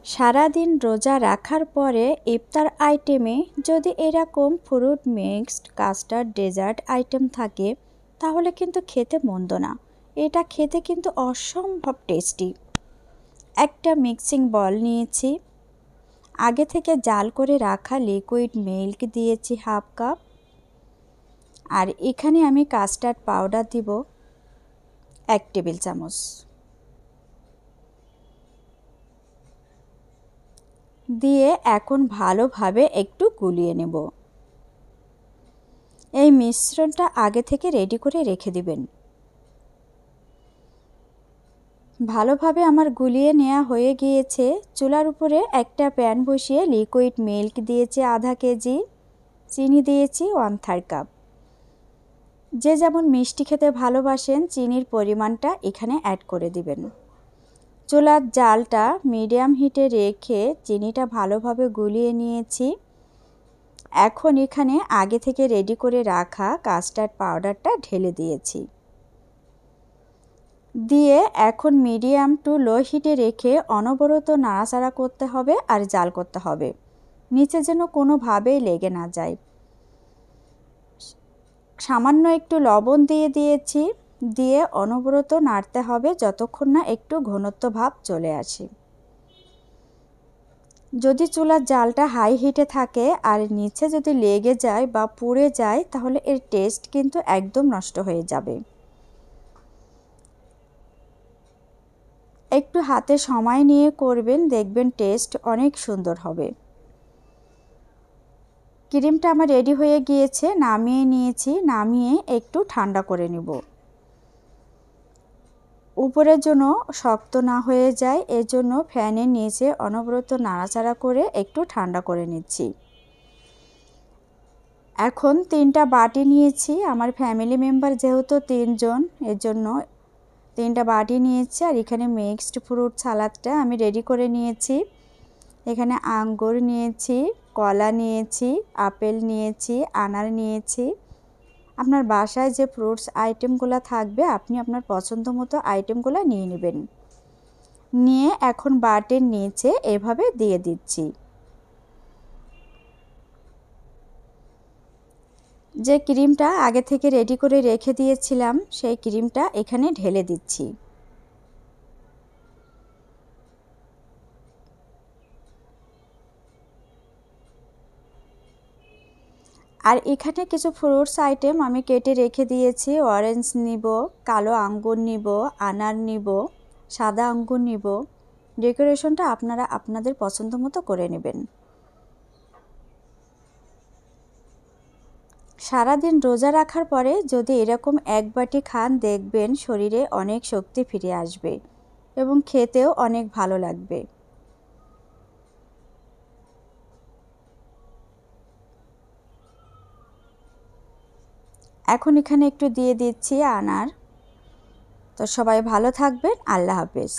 সারাদিন রোজা রাখার পরে ইফতার আইটেমে যদি এরকম fruit mixed custard dessert item থাকে তাহলে কিন্তু খেতে মন্দ না। এটা খেতে কিন্তু অসম্ভব টেস্টি। একটা মিক্সিং বল নিয়েছি, আগে থেকে জাল করে রাখা লিকুইড মিল্ক দিয়েছি হাফ কাপ, আর এখানে আমি কাস্টার্ড পাউডার দিব 1 টেবিল চামচ। দিয়ে এখন ভালোভাবে একটু গুলিয়ে নেব। এই মিশ্রণটা আগে থেকে রেডি করে রেখে দিবেন। ভালোভাবে আমার গুলিয়ে নেওয়া হয়ে গিয়েছে। চুলার উপরে একটা প্যান বসিয়ে লিকুইড মিল্ক দিয়েছি আধা কেজি, চিনি দিয়েছি 1/3 কাপ। যে যেমন মিষ্টি খেতে ভালোবাসেন চিনির পরিমাণটা এখানে অ্যাড করে দিবেন। চুলার জালটা মিডিয়াম হিটে রেখে চিনিটা ভালোভাবে গুলিয়ে নিয়েছি। এখন এখানে আগে থেকে রেডি করে রাখা কাস্টার্ড পাউডারটা ঢেলে দিয়েছি। দিয়ে এখন মিডিয়াম টু লো হিটে রেখে অনবরত নাড়াচাড়া করতে হবে আর জাল করতে হবে, নিচে যেন কোনোভাবেই লেগে না যায়। সামান্য একটু লবণ দিয়ে দিয়েছি, দিয়ে অনবরত নাড়তে হবে যতক্ষণ না একটু ঘনত্ব ভাব চলে আসে। যদি চুলার জালটা হাই হিটে থাকে আর নিচে যদি লেগে যায় বা পুড়ে যায় তাহলে এর টেস্ট কিন্তু একদম নষ্ট হয়ে যাবে। একটু হাতে সময় নিয়ে করবেন, দেখবেন টেস্ট অনেক সুন্দর হবে। ক্রিমটা আমার রেডি হয়ে গিয়েছে, নামিয়ে নিয়েছি। নামিয়ে একটু ঠান্ডা করে নেব। উপরের জন্য শক্ত না হয়ে যায় এজন্য ফ্যানের নিচে অনবরত নাড়াচাড়া করে একটু ঠান্ডা করে নিচ্ছি। এখন 3টা বাটি নিয়েছি, আমার ফ্যামিলি মেম্বার যেহেতু 3 জন এজন্য 3টা বাটি নিয়েছি। আর এখানে মিক্সড ফ্রুট সালাদটা আমি রেডি করে নিয়েছি। এখানে আঙ্গুর নিয়েছি, কলা নিয়েছি, আপেল নিয়েছি, আনার নিয়েছি। আপনার বাসায় যে ফ্রুটস আইটেমগুলো থাকবে আপনি আপনার পছন্দ মতো আইটেমগুলো নিয়ে নেবেন। নিয়ে এখন বাটির নিচে এভাবে দিয়ে দিচ্ছি। যে ক্রিমটা আগে থেকে রেডি করে রেখে দিয়েছিলাম সেই ক্রিমটা এখানে ঢেলে দিচ্ছি। আর এখানে কিছু ফ্রুটস আইটেম আমি কেটে রেখে দিয়েছি। অরেঞ্জ নিব, কালো আঙ্গুর নিব, আনার নিব, সাদা আঙ্গুর নিব। ডেকোরেশনটা আপনারা আপনাদের পছন্দ মতো করে নেবেন। সারাদিন রোজা রাখার পরে যদি এরকম 1 বাটি খান দেখবেন শরীরে অনেক শক্তি ফিরে আসবে এবং খেতেও অনেক ভালো লাগবে। এখন এখানে একটু দিয়ে দিচ্ছি আনার। তো সবাই ভালো থাকবেন, আল্লাহ হাফেজ।